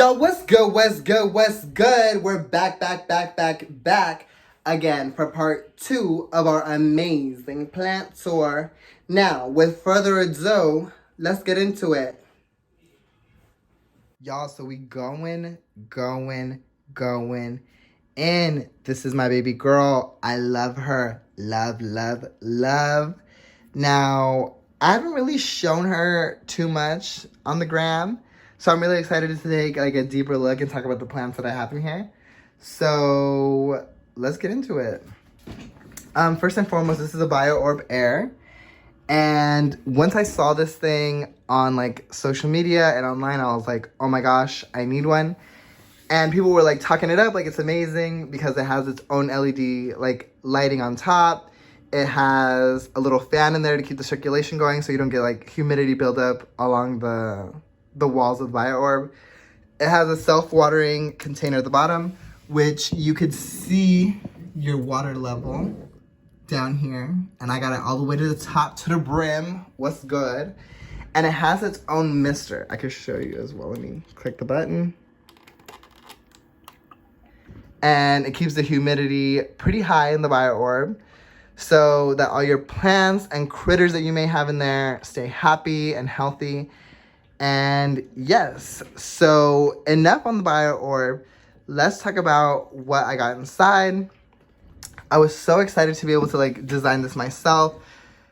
Yo, what's good, what's good, what's good? We're back again for part 2 of our amazing plant tour. Now, with further ado, let's get into it. Y'all, so we going in. This is my baby girl. I love her. Love. Now, I haven't really shown her too much on the gram. So I'm really excited to take like a deeper look and talk about the plants that I have in here. So let's get into it. First and foremost, this is a Biorb Air. And once I saw this thing on like social media and online, I was like, oh my gosh, I need one. And people were like talking it up like it's amazing because it has its own LED like lighting on top. It has a little fan in there to keep the circulation going so you don't get like humidity buildup along the walls of Biorb. It has a self-watering container at the bottom, which you could see your water level down here. And I got it all the way to the top, to the brim. What's good? And it has its own mister. I could show you as well. Let me click the button. And it keeps the humidity pretty high in the Biorb so that all your plants and critters that you may have in there stay happy and healthy. And yes, so enough on the Biorb. Let's talk about what I got inside. I was so excited to be able to like design this myself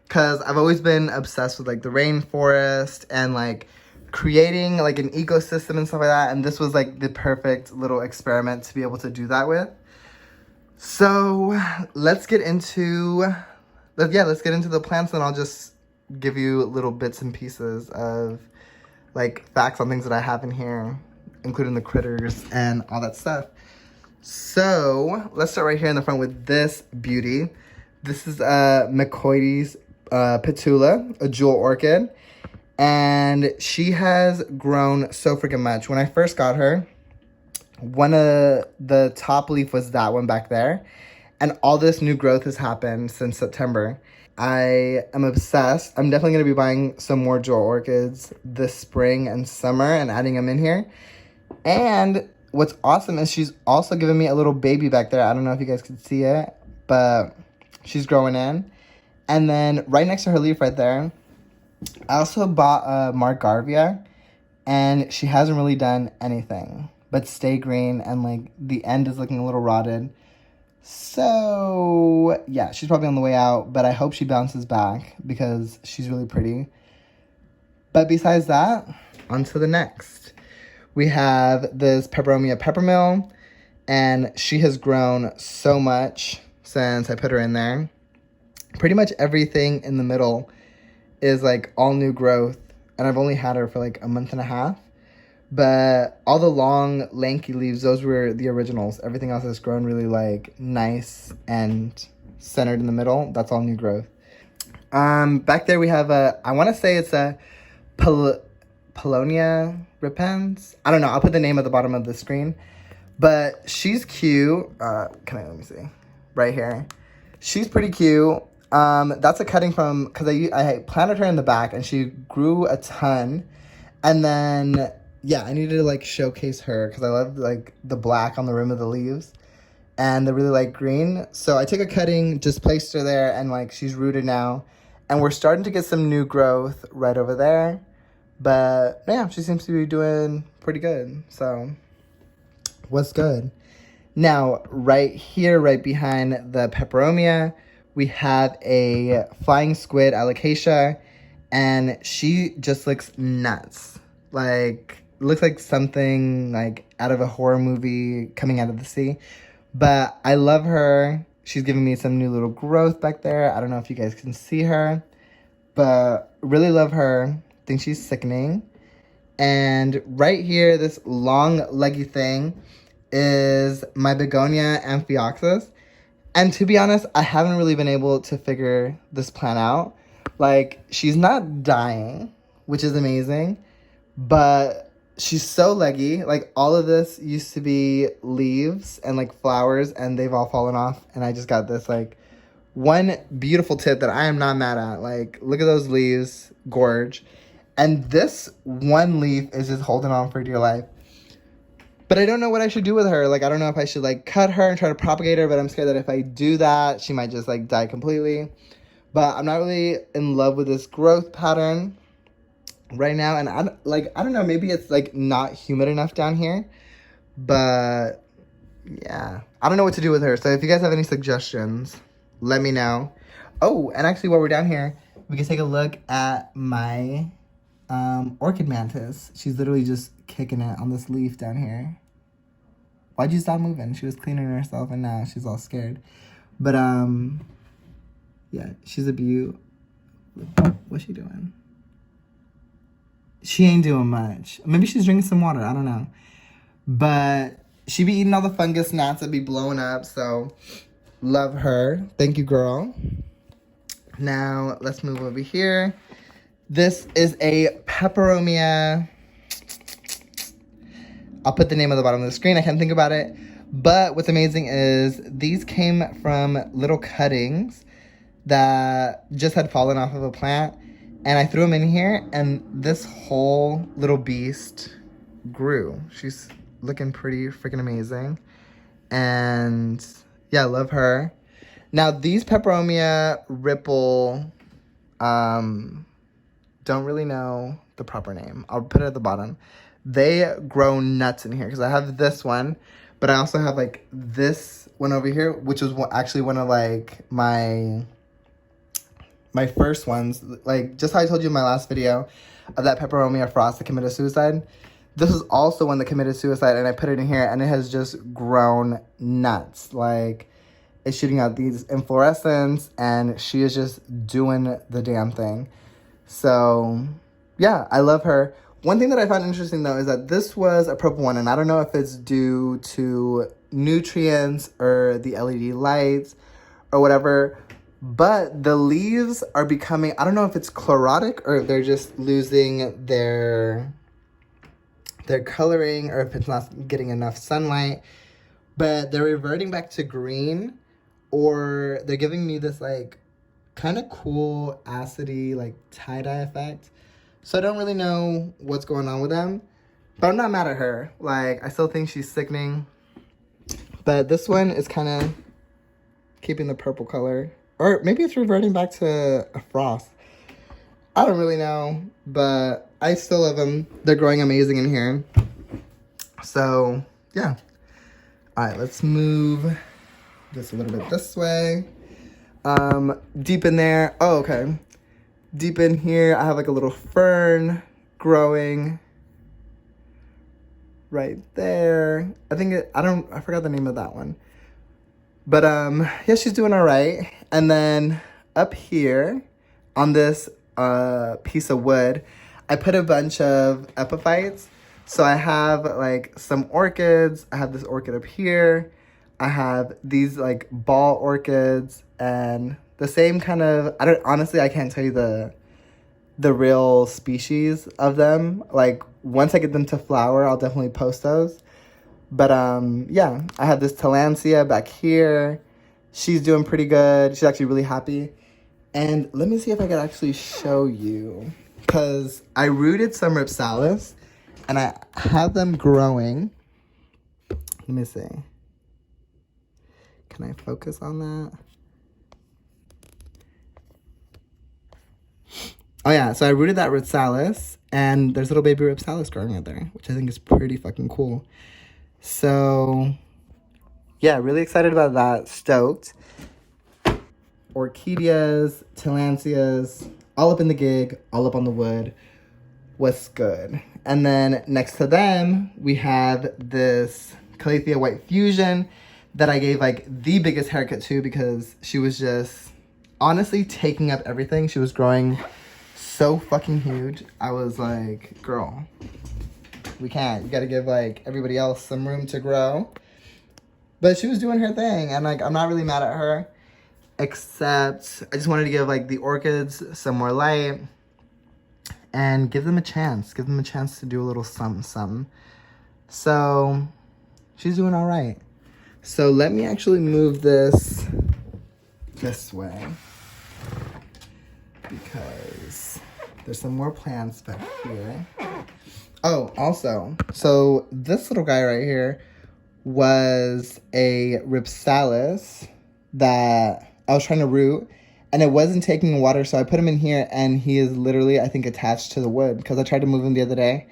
because I've always been obsessed with like the rainforest and like creating like an ecosystem and stuff like that. And this was like the perfect little experiment to be able to do that with. So let's get into the plants, and I'll just give you little bits and pieces of like facts on things that I have in here, including the critters and all that stuff. So let's start right here in the front with this beauty. This is McCoy's Petula, a jewel orchid. And she has grown so freaking much. When I first got her, one of the top leaf was that one back there. And all this new growth has happened since September. I am obsessed. I'm definitely going to be buying some more jewel orchids this spring and summer and adding them in here. And what's awesome is she's also given me a little baby back there. I don't know if you guys can see it, but she's growing in. And then right next to her leaf right there, I also bought a Margarvia, and she hasn't really done anything but stay green, and like the end is looking a little rotted. So yeah, she's probably on the way out, but I hope she bounces back because she's really pretty. But besides that, on to the next. We have this Peperomia Peppermill, and she has grown so much since I put her in there. Pretty much everything in the middle is like all new growth, and I've only had her for like a month and a half. But all the long, lanky leaves, those were the originals. Everything else has grown really, like, nice and centered in the middle. That's all new growth. Back there we have I want to say it's a Paulownia repens. I don't know. I'll put the name at the bottom of the screen. But she's cute. Let me see. Right here. She's pretty cute. That's a cutting from, because I planted her in the back, and she grew a ton. And then yeah, I needed to like showcase her because I love like the black on the rim of the leaves, and they're really like green. So I took a cutting, just placed her there, and like she's rooted now, and we're starting to get some new growth right over there. But yeah, she seems to be doing pretty good. So what's good? Now right here, right behind the Peperomia, we have a flying squid alocasia, and she just looks nuts. Like, looks like something like out of a horror movie coming out of the sea. But I love her. She's giving me some new little growth back there. I don't know if you guys can see her, but really love her. Think she's sickening. And right here, this long leggy thing is my Begonia Amphioxus. And to be honest, I haven't really been able to figure this plant out. Like, she's not dying, which is amazing, but she's so leggy. Like, all of this used to be leaves and like flowers, and they've all fallen off. And I just got this like one beautiful tip that I am not mad at. Like, look at those leaves, gorge. And this one leaf is just holding on for dear life. But I don't know what I should do with her. Like, I don't know if I should, like, cut her and try to propagate her, but I'm scared that if I do that, she might just, like, die completely. But I'm not really in love with this growth pattern right now. And, I don't know, maybe it's, like, not humid enough down here. But, yeah. I don't know what to do with her. So if you guys have any suggestions, let me know. Oh, and actually, while we're down here, we can take a look at my orchid mantis. She's literally just kicking it on this leaf down here. Why'd you stop moving? She was cleaning herself and now she's all scared. But yeah, she's a beaut. What's she doing? She ain't doing much. Maybe she's drinking some water, I don't know. But she be eating all the fungus gnats that be blowing up, so love her. Thank you, girl. Now let's move over here. This is a peperomia. I'll put the name on the bottom of the screen. I can't think about it. But what's amazing is these came from little cuttings that just had fallen off of a plant. And I threw them in here, and this whole little beast grew. She's looking pretty freaking amazing. And yeah, I love her. Now, these peperomia ripple, don't really know the proper name. I'll put it at the bottom. They grow nuts in here because I have this one, but I also have like this one over here, which was actually one of like my first ones. Like just how I told you in my last video of that peperomia frost that committed suicide. This is also one that committed suicide, and I put it in here, and it has just grown nuts. Like, it's shooting out these inflorescence, and she is just doing the damn thing. So, yeah, I love her. One thing that I found interesting, though, is that this was a purple one, and I don't know if it's due to nutrients or the LED lights or whatever, but the leaves are becoming, I don't know if it's chlorotic or if they're just losing their coloring or if it's not getting enough sunlight, but they're reverting back to green, or they're giving me this, like, kind of cool, acidy, like, tie-dye effect. So I don't really know what's going on with them. But I'm not mad at her. Like, I still think she's sickening. But this one is kind of keeping the purple color. Or maybe it's reverting back to a frost. I don't really know. But I still love them. They're growing amazing in here. So, yeah. Alright, let's move this a little bit this way. Deep in there. Oh, okay. Deep in here, I have like a little fern growing right there. I forgot the name of that one. But, yeah, she's doing all right. And then up here on this, piece of wood, I put a bunch of epiphytes. So I have like some orchids. I have this orchid up here. I have these like ball orchids and the same kind of, honestly, I can't tell you the real species of them. Like, once I get them to flower, I'll definitely post those. But, yeah, I have this Tillandsia back here. She's doing pretty good. She's actually really happy. And let me see if I can actually show you. Because I rooted some Ripsalis, and I have them growing. Let me see. Can I focus on that? Oh yeah, so I rooted that Ripsalis, and there's little baby Ripsalis growing out there, which I think is pretty fucking cool. So, yeah, really excited about that. Stoked. Orchideas, Tillandsias, all up in the gig, all up on the wood. What's good? And then next to them, we have this Calathea White Fusion that I gave like the biggest haircut to because she was just honestly taking up everything. She was growing so fucking huge. I was like, girl, we can't. You gotta give like everybody else some room to grow. But she was doing her thing, and like I'm not really mad at her, except I just wanted to give like the orchids some more light and give them a chance. Give them a chance to do a little something, something. So she's doing all right. So let me actually move this way because there's some more plants back here. Oh, also, so this little guy right here was a Ripsalis that I was trying to root, and it wasn't taking water, so I put him in here, and he is literally, I think, attached to the wood, because I tried to move him the other day,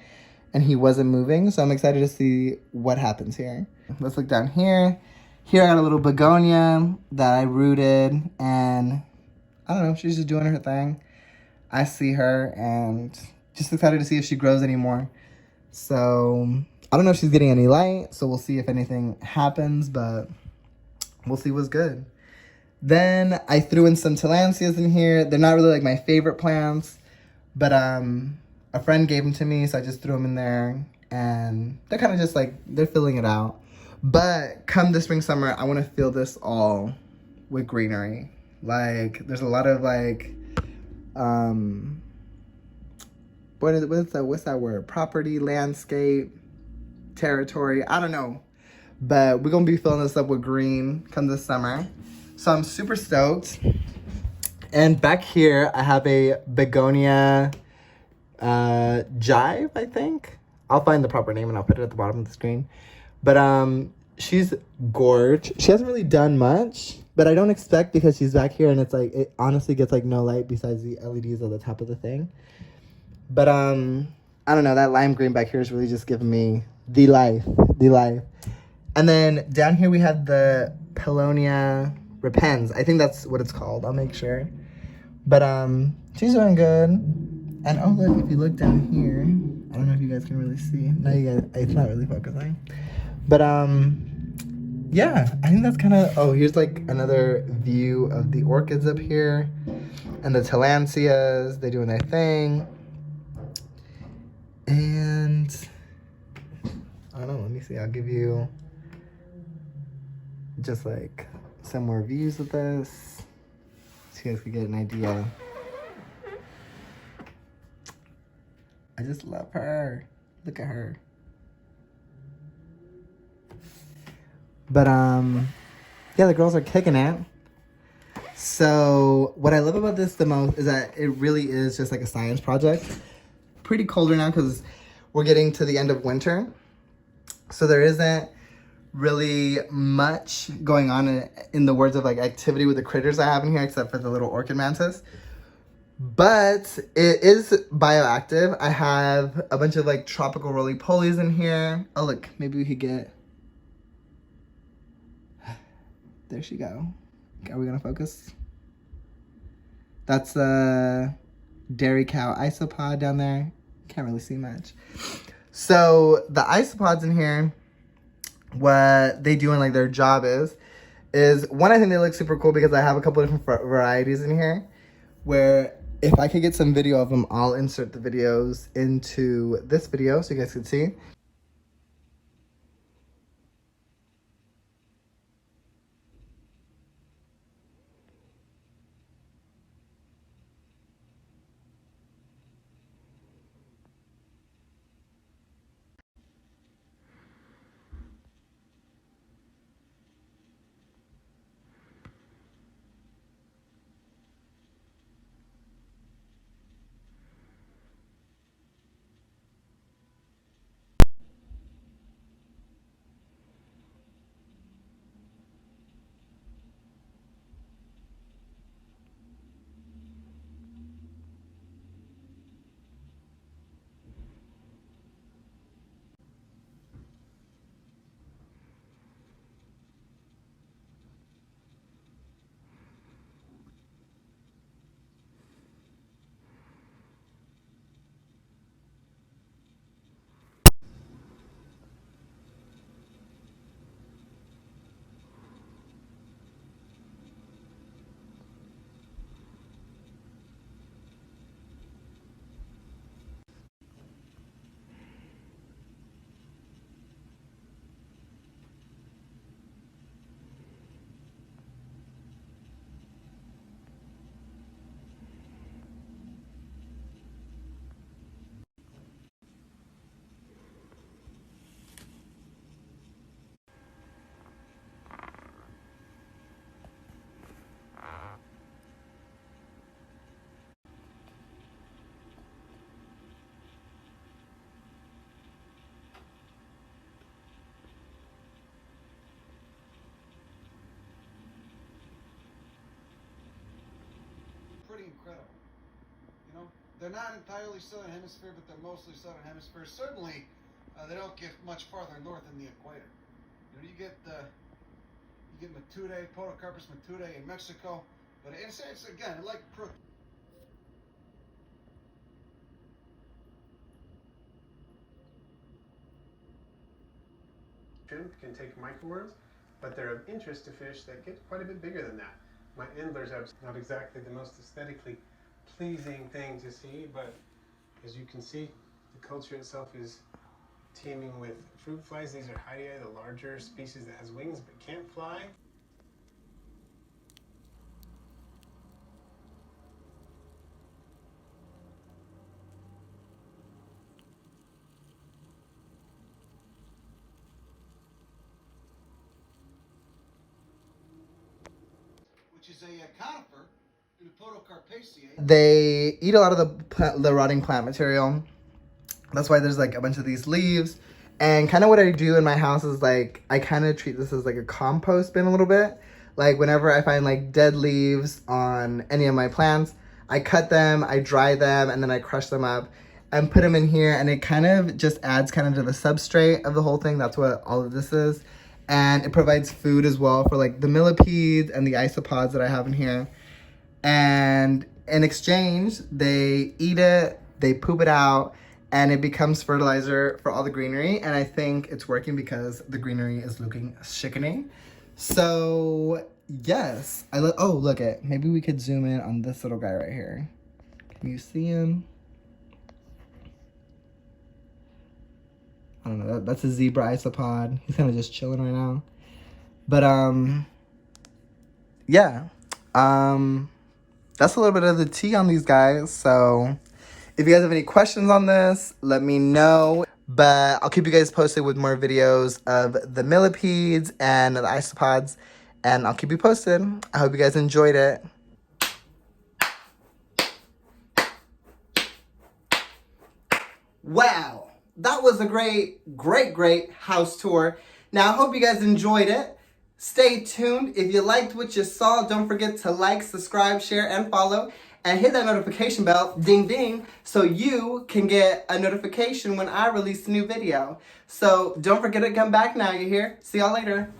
and he wasn't moving, so I'm excited to see what happens here. Let's look down here. Here I got a little begonia that I rooted, and I don't know, she's just doing her thing. I see her, and just excited to see if she grows anymore. So I don't know if she's getting any light, so we'll see if anything happens, but we'll see what's good. Then I threw in some tillandsias in here. They're not really like my favorite plants, but a friend gave them to me, so I just threw them in there, and they're kind of just like, they're filling it out. But come the spring, summer, I want to fill this all with greenery. Like, there's a lot of like, what's that word? Property, landscape, territory, I don't know. But we're gonna be filling this up with green come this summer. So I'm super stoked. And back here, I have a begonia jive, I think. I'll find the proper name and I'll put it at the bottom of the screen. But she's gorgeous. She hasn't really done much, but I don't expect, because she's back here and it's like, it honestly gets like no light besides the LEDs at the top of the thing. But I don't know, that lime green back here is really just giving me the life. And then down here we have the Paulownia repens. I think that's what it's called. I'll make sure. But she's doing good. And oh look, if you look down here, I don't know if you guys can really see. No, you guys, it's not really focusing. But yeah, I think that's kind of, oh, here's like another view of the orchids up here. And the tillandsias, they're doing their thing. And I don't know, let me see, I'll give you just like some more views of this so you guys can get an idea. I just love her. Look at her. But yeah, the girls are kicking it. So what I love about this the most is that it really is just like a science project. Pretty cold right now because we're getting to the end of winter. So there isn't really much going on in the words of like activity with the critters I have in here, except for the little orchid mantis. But it is bioactive. I have a bunch of like tropical roly-polies in here. Oh look, maybe we could get, there she go. Are we gonna focus? That's the dairy cow isopod down there. Can't really see much. So the isopods in here, what they do and like their job is one, I think they look super cool because I have a couple of different varieties in here where if I could get some video of them, I'll insert the videos into this video so you guys can see. pretty incredible. You know, they're not entirely southern hemisphere, but they're mostly southern hemisphere. Certainly, they don't get much farther north than the equator. You know, you get Matude, Podocarpus matude in Mexico, but it's again like shrimp can take microworms, but they're of interest to fish that get quite a bit bigger than that. My endlers are not exactly the most aesthetically pleasing thing to see, but as you can see, the culture itself is teeming with fruit flies. These are Hydea, the larger species that has wings but can't fly. which is a conifer in the Podocarpaceae. They eat a lot of the rotting plant material. That's why there's like a bunch of these leaves. And kind of what I do in my house is like, I kind of treat this as like a compost bin a little bit. Like whenever I find like dead leaves on any of my plants, I cut them, I dry them, and then I crush them up and put them in here. And it kind of just adds kind of to the substrate of the whole thing. That's what all of this is. And it provides food as well for like the millipedes and the isopods that I have in here. And in exchange, they eat it, they poop it out, and it becomes fertilizer for all the greenery. And I think it's working because the greenery is looking sickening. So yes, oh, look it. Maybe we could zoom in on this little guy right here. Can you see him? I don't know, that's a zebra isopod. He's kind of just chilling right now. But yeah. That's a little bit of the tea on these guys. So if you guys have any questions on this, let me know. But I'll keep you guys posted with more videos of the millipedes and the isopods. And I'll keep you posted. I hope you guys enjoyed it. Wow. That was a great house tour. Now, I hope you guys enjoyed it. Stay tuned. If you liked what you saw, don't forget to like, subscribe, share, and follow. And hit that notification bell, ding ding, so you can get a notification when I release a new video. So don't forget to come back now, you hear? See y'all later.